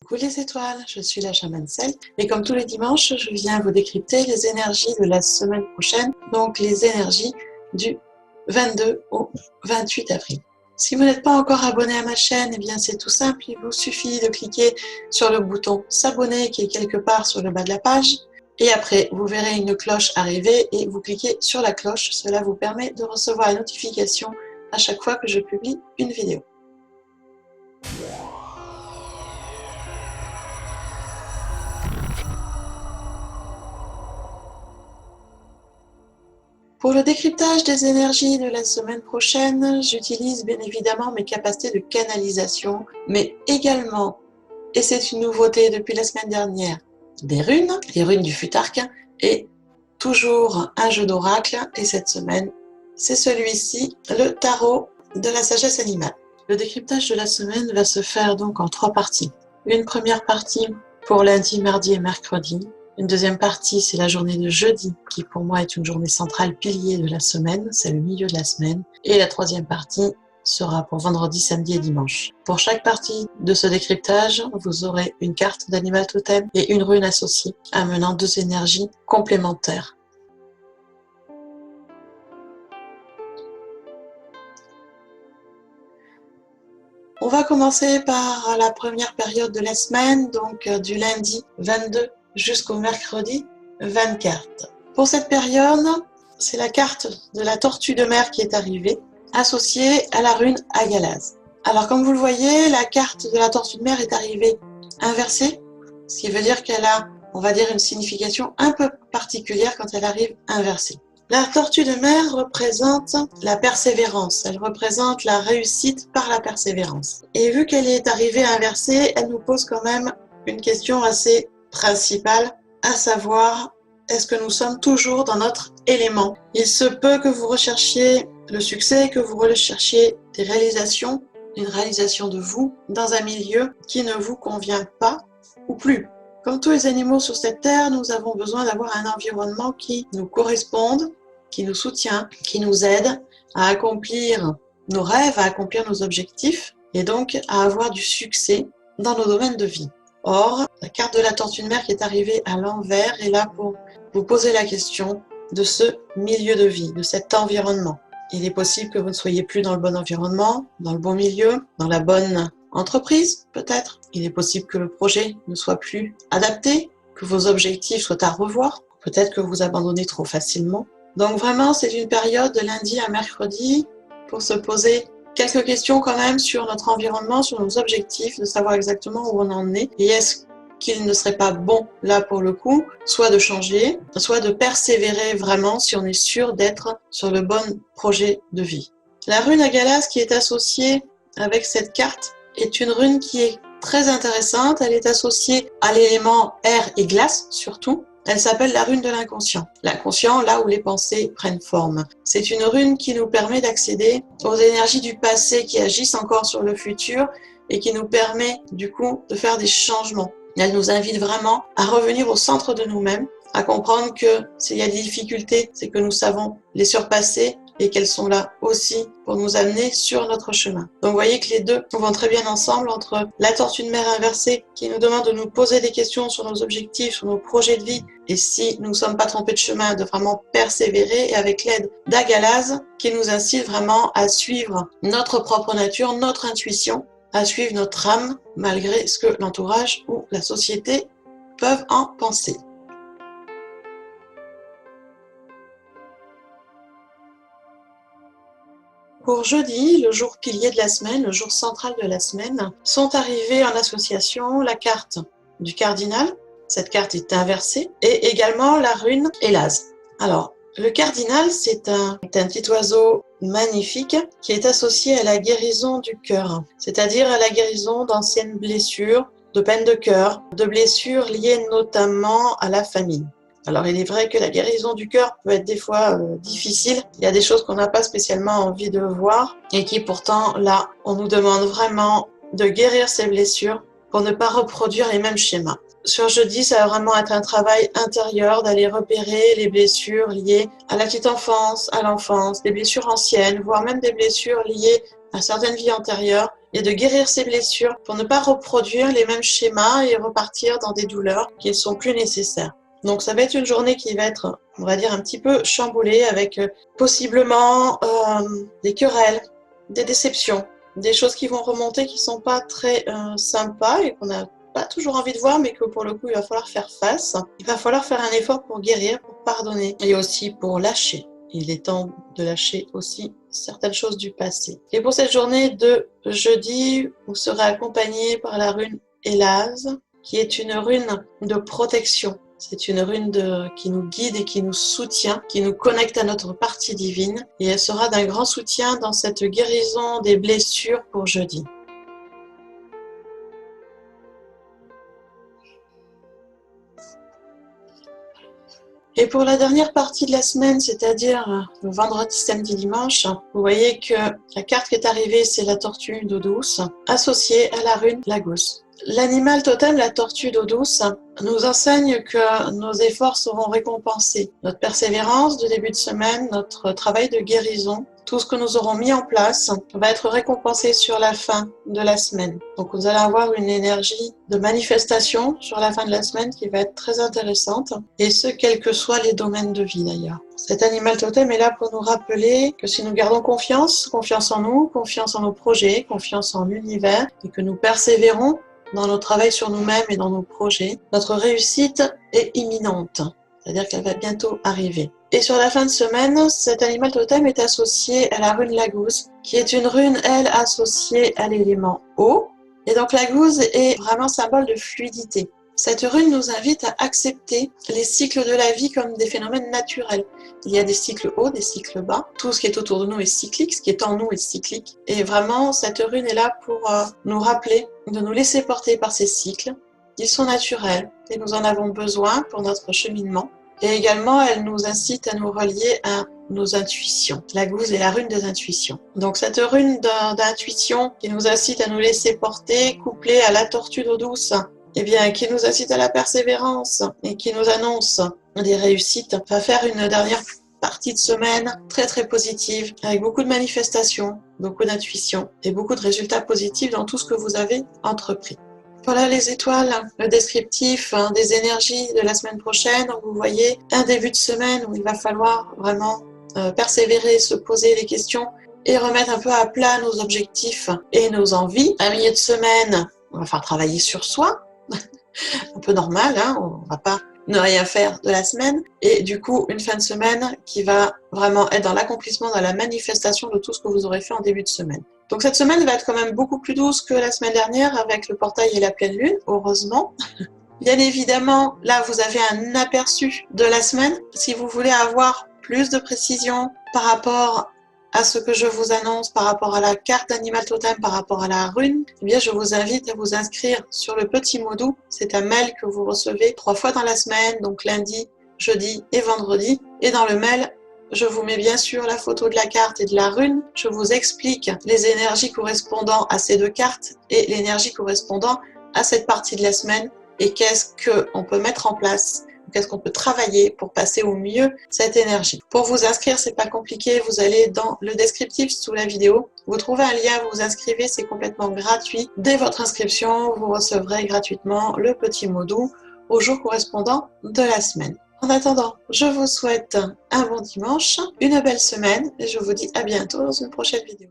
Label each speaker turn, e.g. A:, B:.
A: Coucou les étoiles, je suis la chamane Celt et comme tous les dimanches, je viens vous décrypter les énergies de la semaine prochaine, donc les énergies du 22 au 28 avril. Si vous n'êtes pas encore abonné à ma chaîne, eh bien c'est tout simple, il vous suffit de cliquer sur le bouton s'abonner qui est quelque part sur le bas de la page et après vous verrez une cloche arriver et vous cliquez sur la cloche, cela vous permet de recevoir la notification à chaque fois que je publie une vidéo. Pour le décryptage des énergies de la semaine prochaine, j'utilise bien évidemment mes capacités de canalisation, mais également, et c'est une nouveauté depuis la semaine dernière, des runes, les runes du Futark, et toujours un jeu d'oracle, et cette semaine, c'est celui-ci, le tarot de la sagesse animale. Le décryptage de la semaine va se faire donc en 3 parties. Une première partie pour lundi, mardi et mercredi. Une deuxième partie, c'est la journée de jeudi, qui pour moi est une journée centrale pilier de la semaine, c'est le milieu de la semaine. Et la troisième partie sera pour vendredi, samedi et dimanche. Pour chaque partie de ce décryptage, vous aurez une carte d'animal totem et une rune associée, amenant 2 énergies complémentaires. On va commencer par la première période de la semaine, donc du lundi 22 jusqu'au mercredi 24. Pour cette période, c'est la carte de la tortue de mer qui est arrivée, associée à la rune Agalaz. Alors comme vous le voyez, la carte de la tortue de mer est arrivée inversée, ce qui veut dire qu'elle a, on va dire, une signification un peu particulière quand elle arrive inversée. La tortue de mer représente la persévérance, elle représente la réussite par la persévérance. Et vu qu'elle est arrivée inversée, elle nous pose quand même une question assez principale, à savoir, est-ce que nous sommes toujours dans notre élément? Il se peut que vous recherchiez le succès, que vous recherchiez des réalisations, une réalisation de vous dans un milieu qui ne vous convient pas ou plus. Comme tous les animaux sur cette terre, nous avons besoin d'avoir un environnement qui nous corresponde, qui nous soutient, qui nous aide à accomplir nos rêves, à accomplir nos objectifs et donc à avoir du succès dans nos domaines de vie. Or, la carte de la tortue de mer qui est arrivée à l'envers est là pour vous poser la question de ce milieu de vie, de cet environnement. Il est possible que vous ne soyez plus dans le bon environnement, dans le bon milieu, dans la bonne entreprise peut-être. Il est possible que le projet ne soit plus adapté, que vos objectifs soient à revoir, peut-être que vous abandonnez trop facilement. Donc vraiment, c'est une période de lundi à mercredi pour se poser quelques questions quand même sur notre environnement, sur nos objectifs, de savoir exactement où on en est et est-ce qu'il ne serait pas bon là pour le coup, soit de changer, soit de persévérer vraiment si on est sûr d'être sur le bon projet de vie. La rune Agalaz qui est associée avec cette carte est une rune qui est très intéressante, elle est associée à l'élément air et glace surtout. Elle s'appelle la rune de l'inconscient. L'inconscient, là où les pensées prennent forme. C'est une rune qui nous permet d'accéder aux énergies du passé qui agissent encore sur le futur et qui nous permet du coup de faire des changements. Elle nous invite vraiment à revenir au centre de nous-mêmes, à comprendre que s'il y a des difficultés, c'est que nous savons les surpasser et qu'elles sont là aussi pour nous amener sur notre chemin. Donc vous voyez que les deux vont très bien ensemble entre la tortue de mer inversée qui nous demande de nous poser des questions sur nos objectifs, sur nos projets de vie et si nous ne sommes pas trompés de chemin, de vraiment persévérer et avec l'aide d'Agalaz qui nous incite vraiment à suivre notre propre nature, notre intuition, à suivre notre âme malgré ce que l'entourage ou la société peuvent en penser. Pour jeudi, le jour pilier de la semaine, le jour central de la semaine, sont arrivés en association la carte du cardinal, cette carte est inversée, et également la rune Elaz. Alors, le cardinal, c'est un petit oiseau magnifique qui est associé à la guérison du cœur, c'est-à-dire à la guérison d'anciennes blessures, de peines de cœur, de blessures liées notamment à la famille. Alors, il est vrai que la guérison du cœur peut être des fois difficile. Il y a des choses qu'on n'a pas spécialement envie de voir et qui pourtant, là, on nous demande vraiment de guérir ces blessures pour ne pas reproduire les mêmes schémas. Sur jeudi, ça va vraiment être un travail intérieur d'aller repérer les blessures liées à la petite enfance, à l'enfance, des blessures anciennes, voire même des blessures liées à certaines vies antérieures et de guérir ses blessures pour ne pas reproduire les mêmes schémas et repartir dans des douleurs qui ne sont plus nécessaires. Donc ça va être une journée qui va être, on va dire, un petit peu chamboulée avec possiblement des querelles, des déceptions, des choses qui vont remonter qui ne sont pas très sympas et qu'on n'a pas toujours envie de voir, mais que pour le coup, il va falloir faire face. Il va falloir faire un effort pour guérir, pour pardonner et aussi pour lâcher. Il est temps de lâcher aussi certaines choses du passé. Et pour cette journée de jeudi, vous serez accompagné par la rune Elaz, qui est une rune de protection. C'est une rune qui nous guide et qui nous soutient, qui nous connecte à notre partie divine. Et elle sera d'un grand soutien dans cette guérison des blessures pour jeudi. Et pour la dernière partie de la semaine, c'est-à-dire le vendredi, samedi, dimanche, vous voyez que la carte qui est arrivée, c'est la tortue d'eau douce, associée à la rune Lagos. L'animal totem, la tortue d'eau douce, nous enseigne que nos efforts seront récompensés. Notre persévérance de début de semaine, notre travail de guérison, tout ce que nous aurons mis en place va être récompensé sur la fin de la semaine. Donc vous allez avoir une énergie de manifestation sur la fin de la semaine qui va être très intéressante, et ce, quels que soient les domaines de vie d'ailleurs. Cet animal totem est là pour nous rappeler que si nous gardons confiance en nous, confiance en nos projets, confiance en l'univers, et que nous persévérons dans notre travail sur nous-mêmes et dans nos projets, notre réussite est imminente. C'est-à-dire qu'elle va bientôt arriver. Et sur la fin de semaine, cet animal totem est associé à la rune Laguz, qui est une rune, elle, associée à l'élément eau. Et donc Laguz est vraiment symbole de fluidité. Cette rune nous invite à accepter les cycles de la vie comme des phénomènes naturels. Il y a des cycles hauts, des cycles bas. Tout ce qui est autour de nous est cyclique, ce qui est en nous est cyclique. Et vraiment, cette rune est là pour nous rappeler de nous laisser porter par ces cycles. Ils sont naturels et nous en avons besoin pour notre cheminement. Et également, elle nous incite à nous relier à nos intuitions. Laguz est la rune des intuitions. Donc cette rune d'intuition qui nous incite à nous laisser porter, couplée à la tortue d'eau douce, eh bien, qui nous incite à la persévérance et qui nous annonce des réussites, va faire une dernière partie de semaine très très positive, avec beaucoup de manifestations, beaucoup d'intuition et beaucoup de résultats positifs dans tout ce que vous avez entrepris. Voilà les étoiles, le descriptif des énergies de la semaine prochaine. Vous voyez un début de semaine où il va falloir vraiment persévérer, se poser les questions et remettre un peu à plat nos objectifs et nos envies. Un milieu de semaine, on va faire travailler sur soi, un peu normal, hein, on ne va pas ne rien faire de la semaine. Et du coup, une fin de semaine qui va vraiment être dans l'accomplissement, dans la manifestation de tout ce que vous aurez fait en début de semaine. Donc cette semaine va être quand même beaucoup plus douce que la semaine dernière avec le portail et la pleine lune, heureusement. Bien évidemment, là vous avez un aperçu de la semaine. Si vous voulez avoir plus de précision par rapport à ce que je vous annonce, par rapport à la carte d'animal totem, par rapport à la rune, eh bien je vous invite à vous inscrire sur le petit mot doux. C'est un mail que vous recevez 3 fois dans la semaine, donc lundi, jeudi et vendredi. Et dans le mail, je vous mets bien sûr la photo de la carte et de la rune. Je vous explique les énergies correspondant à ces 2 cartes et l'énergie correspondant à cette partie de la semaine et qu'est-ce qu'on peut mettre en place, qu'est-ce qu'on peut travailler pour passer au mieux cette énergie. Pour vous inscrire, c'est pas compliqué, vous allez dans le descriptif sous la vidéo, vous trouvez un lien, vous vous inscrivez, c'est complètement gratuit. Dès votre inscription, vous recevrez gratuitement le petit mot doux au jour correspondant de la semaine. En attendant, je vous souhaite un bon dimanche, une belle semaine et je vous dis à bientôt dans une prochaine vidéo.